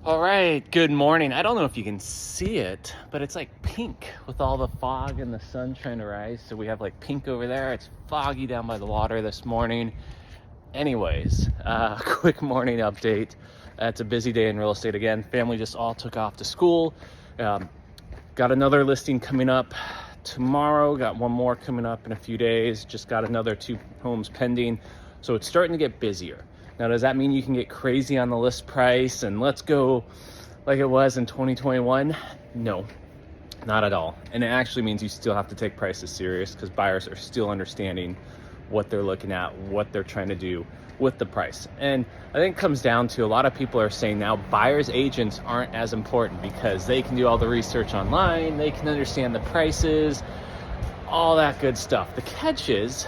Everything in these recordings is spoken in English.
All right, good morning. I don't know if you can see it, but it's like pink with all the fog and the sun trying to rise. So we have like pink over there. It's foggy down by the water this morning. Anyways, quick morning update. It's a busy day in real estate again. Family just all took off to school. Got another listing coming up tomorrow. Got one more coming up in a few days. Just got another 2 homes pending. So it's starting to get busier. Now, does that mean you can get crazy on the list price and let's go like it was in 2021? No, not at all. And it actually means you still have to take prices serious because buyers are still understanding what they're looking at, what they're trying to do with the price. And I think it comes down to a lot of people are saying now buyers agents aren't as important because they can do all the research online, they can understand the prices, all that good stuff. The catch is,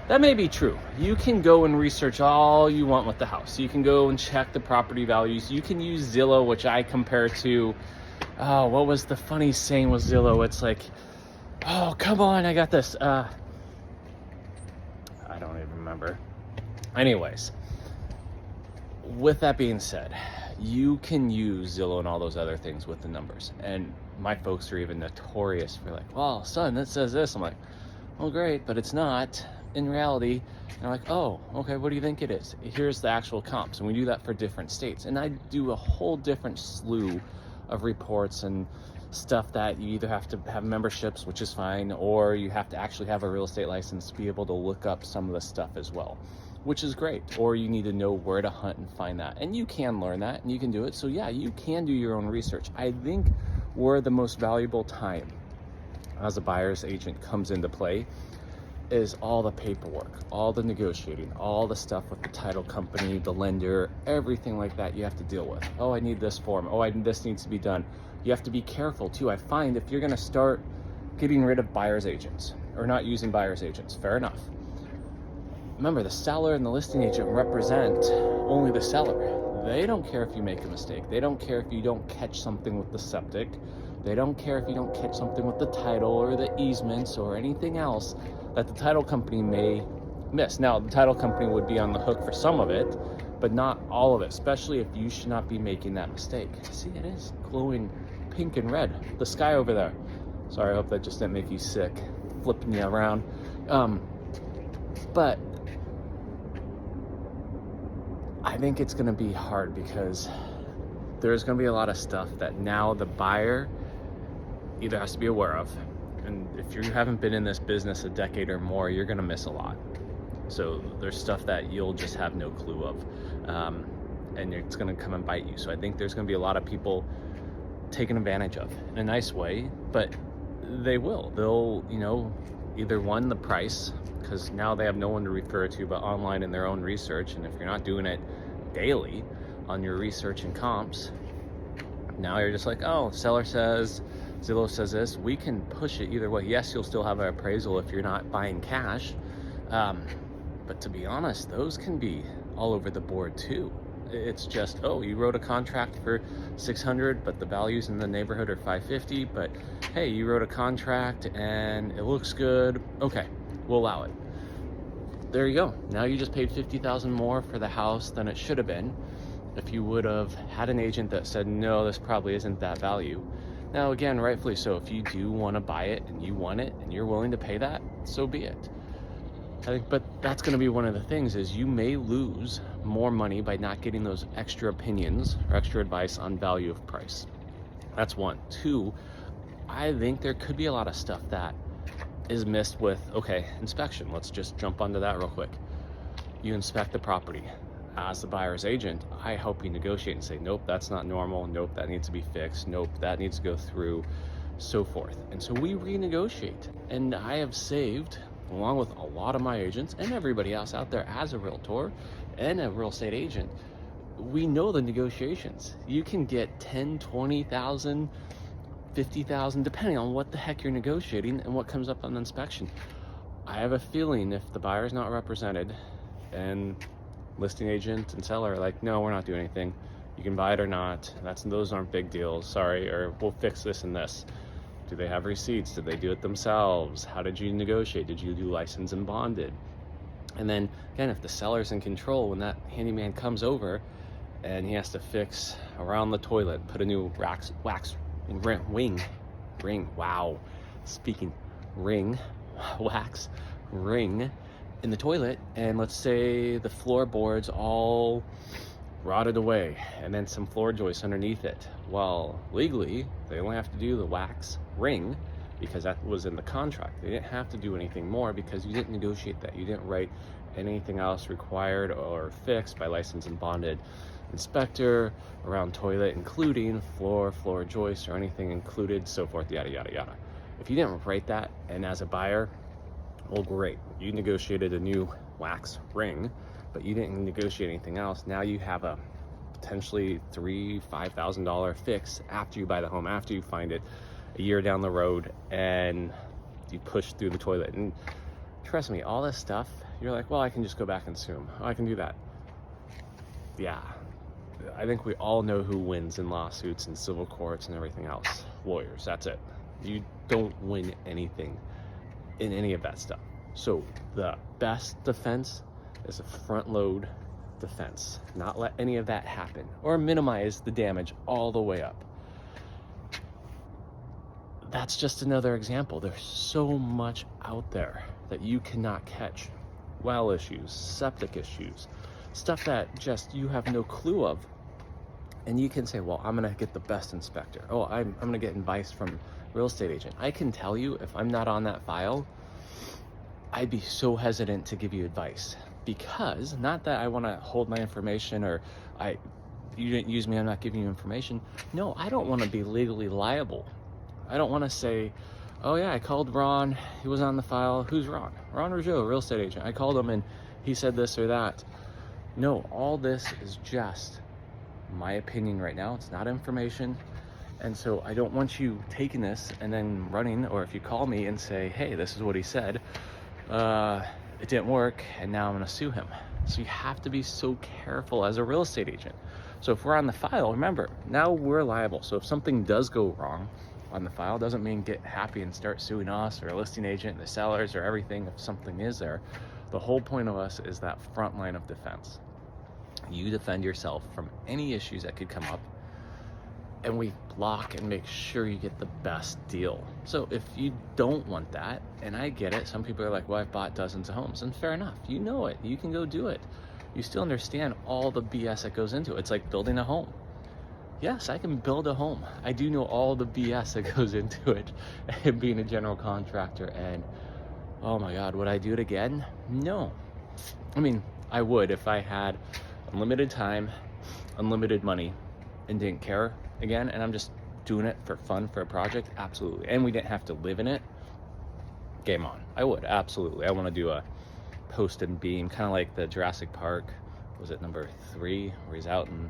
that may be true. You can go and research all you want with the house. You can go and check the property values. You can use Zillow, which I compare to, what was the funny saying with Zillow? It's like, oh, come on, I got this. I don't even remember. Anyways, with that being said, you can use Zillow and all those other things with the numbers. And my folks are even notorious for like, well, son, that says this. I'm like, well, great, but it's not. In reality, they're like, oh, okay, what do you think it is? Here's the actual comps. And we do that for different states. And I do a whole different slew of reports and stuff that you either have to have memberships, which is fine, or you have to actually have a real estate license to be able to look up some of the stuff as well, which is great. Or you need to know where to hunt and find that. And you can learn that and you can do it. So yeah, you can do your own research. I think where the most valuable time as a buyer's agent comes into play is all the paperwork, all the negotiating, all the stuff with the title company, the lender, everything like that you have to deal with. Oh, I need this form. Oh, this needs to be done. You have to be careful too. I find if you're going to start getting rid of buyer's agents or not using buyer's agents, fair enough. Remember, the seller and the listing agent represent only the seller. They don't care if you make a mistake. They don't care if you don't catch something with the septic. They don't care if you don't catch something with the title or the easements or anything else that the title company may miss. Now, the title company would be on the hook for some of it, but not all of it, especially if you should not be making that mistake. See, it is glowing pink and red. The sky over there. Sorry, I hope that just didn't make you sick, flipping you around. But I think it's going to be hard because there's going to be a lot of stuff that now the buyer either has to be aware of. And if you haven't been in this business a decade or more, you're going to miss a lot. So there's stuff that you'll just have no clue of. And it's going to come and bite you. So I think there's going to be a lot of people taken advantage of in a nice way, but they will. They'll, either one, the price, because now they have no one to refer to but online in their own research. And if you're not doing it daily on your research and comps, now you're just like, oh, seller says, Zillow says this, we can push it either way. Yes, you'll still have an appraisal if you're not buying cash. But to be honest, those can be all over the board too. It's just, oh, you wrote a contract for 600, but the values in the neighborhood are 550. But hey, you wrote a contract and it looks good. Okay, we'll allow it. There you go. Now you just paid $50,000 more for the house than it should have been if you would have had an agent that said, no, this probably isn't that value. Now, again, rightfully so, if you do want to buy it and you want it and you're willing to pay that, so be it. I think, but that's going to be one of the things is you may lose more money by not getting those extra opinions or extra advice on value of price. That's one. Two, I think there could be a lot of stuff that is missed with, okay, inspection. Let's just jump onto that real quick. You inspect the property. As the buyer's agent, I help you negotiate and say, nope, that's not normal. Nope, that needs to be fixed. Nope, that needs to go through, so forth. And so we renegotiate. And I have saved, along with a lot of my agents and everybody else out there as a realtor and a real estate agent, we know the negotiations. You can get 10, 20,000, 50,000, depending on what the heck you're negotiating and what comes up on the inspection. I have a feeling if the buyer's not represented and listing agent and seller are like, no, we're not doing anything. You can buy it or not. Those aren't big deals. Sorry, or we'll fix this and this. Do they have receipts? Did they do it themselves? How did you negotiate? Did you do license and bonded? And then again, if the seller's in control, when that handyman comes over and he has to fix around the toilet, put a new wax wax ring in the toilet, and let's say the floorboards all rotted away and then some floor joists underneath it. Well, legally they only have to do the wax ring because that was in the contract. They didn't have to do anything more because you didn't negotiate that. You didn't write anything else required or fixed by licensed and bonded inspector around toilet, including floor joist or anything included, so forth, yada yada yada. If you didn't write that, and as a buyer, well, great, you negotiated a new wax ring, but you didn't negotiate anything else. Now you have a potentially $3,000-$5,000 fix after you buy the home, after you find it a year down the road, and you push through the toilet. And trust me, all this stuff, you're like, well, I can just go back and sue them. Oh, I can do that. Yeah, I think we all know who wins in lawsuits and civil courts and everything else. Lawyers, that's it. You don't win anything in any of that stuff. So the best defense is a front load defense. Not let any of that happen or minimize the damage all the way up. That's just another example. There's so much out there that you cannot catch. Well issues, septic issues, stuff that just you have no clue of. And you can say, well, I'm gonna get the best inspector. Oh, I'm gonna get advice from real estate agent. I can tell you, if I'm not on that file, I'd be so hesitant to give you advice, because not that I want to hold my information or you didn't use me, I'm not giving you information. No, I don't want to be legally liable. I don't want to say, oh yeah, I called Ron, he was on the file. Who's Ron? Ron Rougeaux, real estate agent. I called him and he said this or that. No, all this is just my opinion right now. It's not information. And so I don't want you taking this and then running, or if you call me and say, hey, this is what he said, it didn't work and now I'm gonna sue him. So you have to be so careful as a real estate agent. So if we're on the file, remember, now we're liable. So if something does go wrong on the file, doesn't mean get happy and start suing us or a listing agent, the sellers, or everything if something is there. The whole point of us is that front line of defense. You defend yourself from any issues that could come up, and we block and make sure you get the best deal. So if you don't want that, and I get it, some people are like, well, I've bought dozens of homes, and fair enough, you know it, you can go do it. You still understand all the BS that goes into it. It's like building a home. Yes, I can build a home. I do know all the BS that goes into it, and being a general contractor, and oh my God, would I do it again? No. I mean, I would if I had unlimited time, unlimited money, and didn't care again, and I'm just doing it for fun, for a project, absolutely. And we didn't have to live in it, game on. I would, absolutely. I want to do a post and beam, kind of like the Jurassic Park, was it number 3, where he's out in,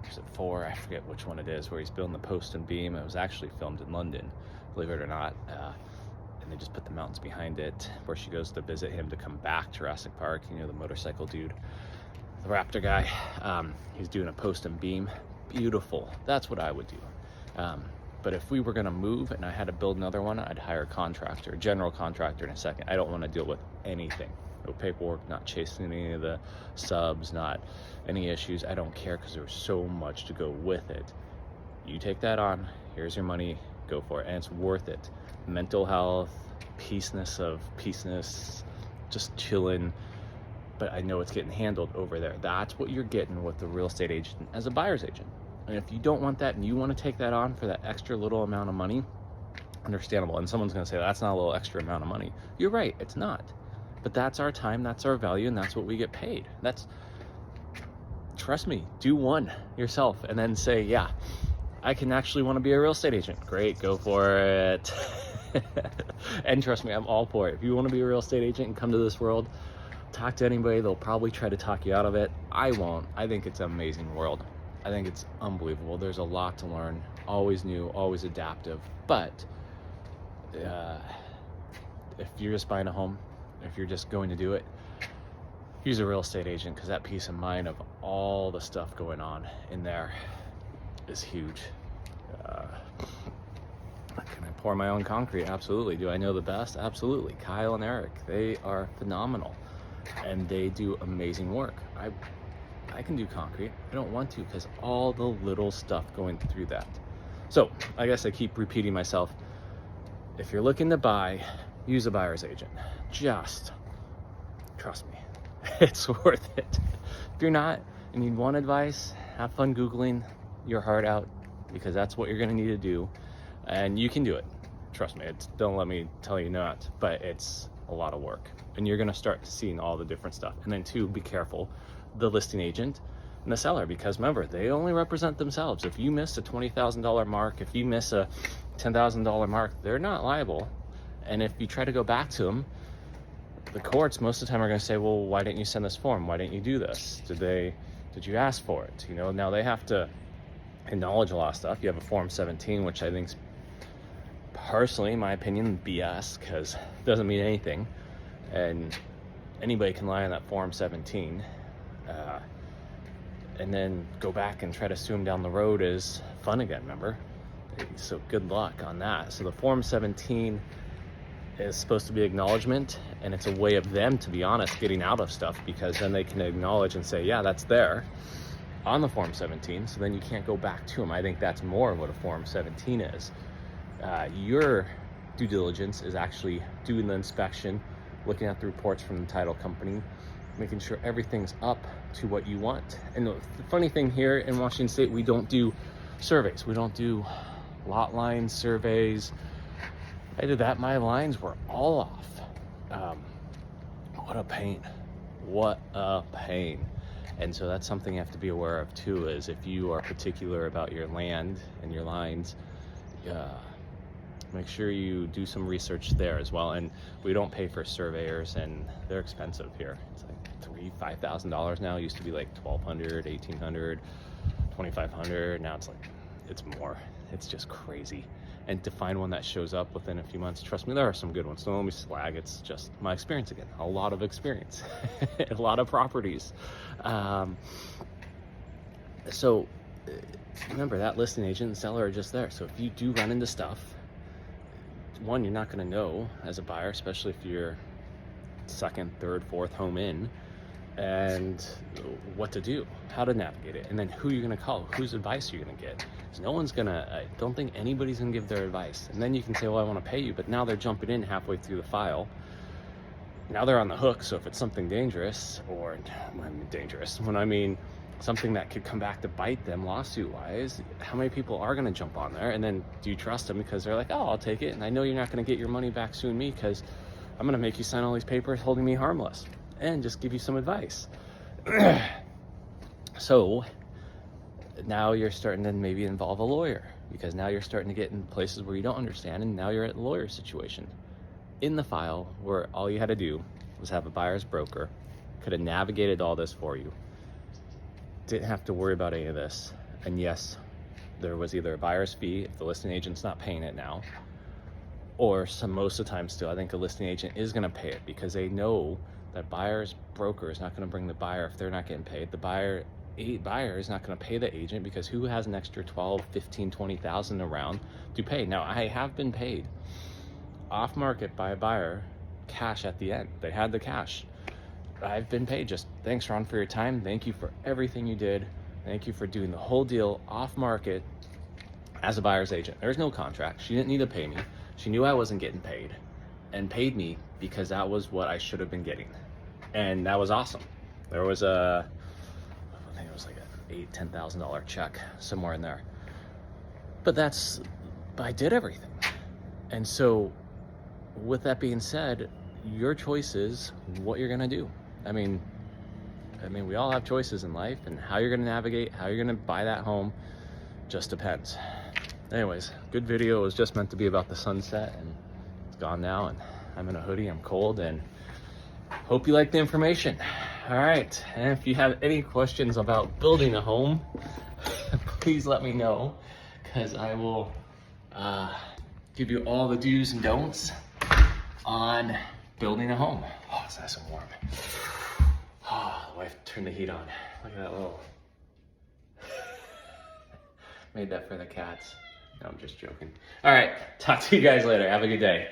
was it 4, I forget which one it is, where he's building the post and beam. It was actually filmed in London, believe it or not, and they just put the mountains behind it, where she goes to visit him to come back, Jurassic Park, you know, the motorcycle dude, the raptor guy. He's doing a post and beam. Beautiful. That's what I would do. But if we were going to move and I had to build another one, I'd hire a contractor, a general contractor in a second. I don't want to deal with anything. No paperwork, not chasing any of the subs, not any issues. I don't care, because there's so much to go with it. You take that on, here's your money, go for it. And it's worth it. Mental health, peaceness, just chilling. But I know it's getting handled over there. That's what you're getting with the real estate agent as a buyer's agent. And if you don't want that and you want to take that on for that extra little amount of money, understandable. And someone's going to say, that's not a little extra amount of money. You're right, it's not. But that's our time, that's our value, and that's what we get paid. Trust me, do one yourself and then say, yeah, I can actually want to be a real estate agent. Great, go for it. And trust me, I'm all for it. If you want to be a real estate agent and come to this world, talk to anybody, they'll probably try to talk you out of it. I won't. I think it's an amazing world. I think it's unbelievable. There's a lot to learn, always new, always adaptive. But if you're just buying a home, if you're just going to do it, use a real estate agent, because that peace of mind of all the stuff going on in there is huge. Can I pour my own concrete? Absolutely. Do I know the best? Absolutely. Kyle and Eric, they are phenomenal, and they do amazing work. I I can do concrete. I don't want to because all the little stuff going through that. So I guess I keep repeating myself. If you're looking to buy, use a buyer's agent. Just trust me, it's worth it. If you're not and you want advice, have fun Googling your heart out, because that's what you're gonna need to do, and you can do it. Trust me, don't let me tell you not, but it's a lot of work, and you're gonna start seeing all the different stuff. And then two, be careful, the listing agent and the seller, because remember, they only represent themselves. If you miss a $20,000 mark, if you miss a $10,000 mark, they're not liable. And if you try to go back to them, the courts most of the time are going to say, well, why didn't you send this form? Why didn't you do this? Did you ask for it? You know, now they have to acknowledge a lot of stuff. You have a Form 17, which I think, personally, in my opinion, BS, because it doesn't mean anything. And anybody can lie on that Form 17. And then go back and try to sue them down the road is fun again, remember? So good luck on that. So the Form 17 is supposed to be acknowledgement, and it's a way of them, to be honest, getting out of stuff, because then they can acknowledge and say, yeah, that's there on the Form 17, so then you can't go back to them. I think that's more what a Form 17 is. Your due diligence is actually doing the inspection, looking at the reports from the title company, making sure everything's up to what you want. And the funny thing here in Washington State, we don't do surveys. We don't do lot line surveys. I did that. My lines were all off. What a pain. What a pain. And so that's something you have to be aware of too, is if you are particular about your land and your lines, make sure you do some research there as well. And we don't pay for surveyors, and they're expensive here. It's like $5,000 now. It used to be like $1,200, $1,800, $2,500. Now it's more. It's just crazy. And to find one that shows up within a few months, trust me, there are some good ones. Don't let me slag. It's just my experience again. A lot of experience, a lot of properties. So remember, that listing agent and seller are just there. So if you do run into stuff, one, you're not going to know as a buyer, especially if you're second, third, fourth home in, and what to do, how to navigate it, and then who you're going to call, whose advice you're going to get. So no one's going to, I don't think anybody's going to give their advice. And then you can say, well, I want to pay you, but now they're jumping in halfway through the file. Now they're on the hook. So if it's something dangerous, or dangerous, when I mean something that could come back to bite them lawsuit wise, how many people are going to jump on there? And then do you trust them because they're like, oh, I'll take it, and I know you're not going to get your money back suing me because I'm going to make you sign all these papers holding me harmless and just give you some advice. So now you're starting to maybe involve a lawyer, because now you're starting to get in places where you don't understand, and now you're at the lawyer situation in the file, where all you had to do was have a buyer's broker, could have navigated all this for you, didn't have to worry about any of this. And yes, there was either a buyer's fee if the listing agent's not paying it now, or most of the time still, I think a listing agent is going to pay it, because they know that buyer's broker is not going to bring the buyer if they're not getting paid. The buyer is not going to pay the agent, because who has an extra 12, 15, 20,000 around to pay? Now, I have been paid off market by a buyer, cash at the end. They had the cash. I've been paid just, thanks Ron for your time. Thank you for everything you did. Thank you for doing the whole deal off market as a buyer's agent. There's no contract. She didn't need to pay me. She knew I wasn't getting paid, and paid me because that was what I should have been getting. And that was awesome. There was I think it was like an $8,000-$10,000 check somewhere in there. But I did everything. And so with that being said, your choice is what you're gonna do. I mean, we all have choices in life, and how you're gonna navigate, how you're gonna buy that home, just depends. Anyways, good video. It was just meant to be about the sunset, and it's gone now, and I'm in a hoodie, I'm cold, and hope you like the information. All right, and if you have any questions about building a home, please let me know, because I will give you all the do's and don'ts on building a home. Oh, it's nice and warm. Oh, the wife turned the heat on. Look at that little... Made that for the cats. No, I'm just joking. All right, talk to you guys later. Have a good day.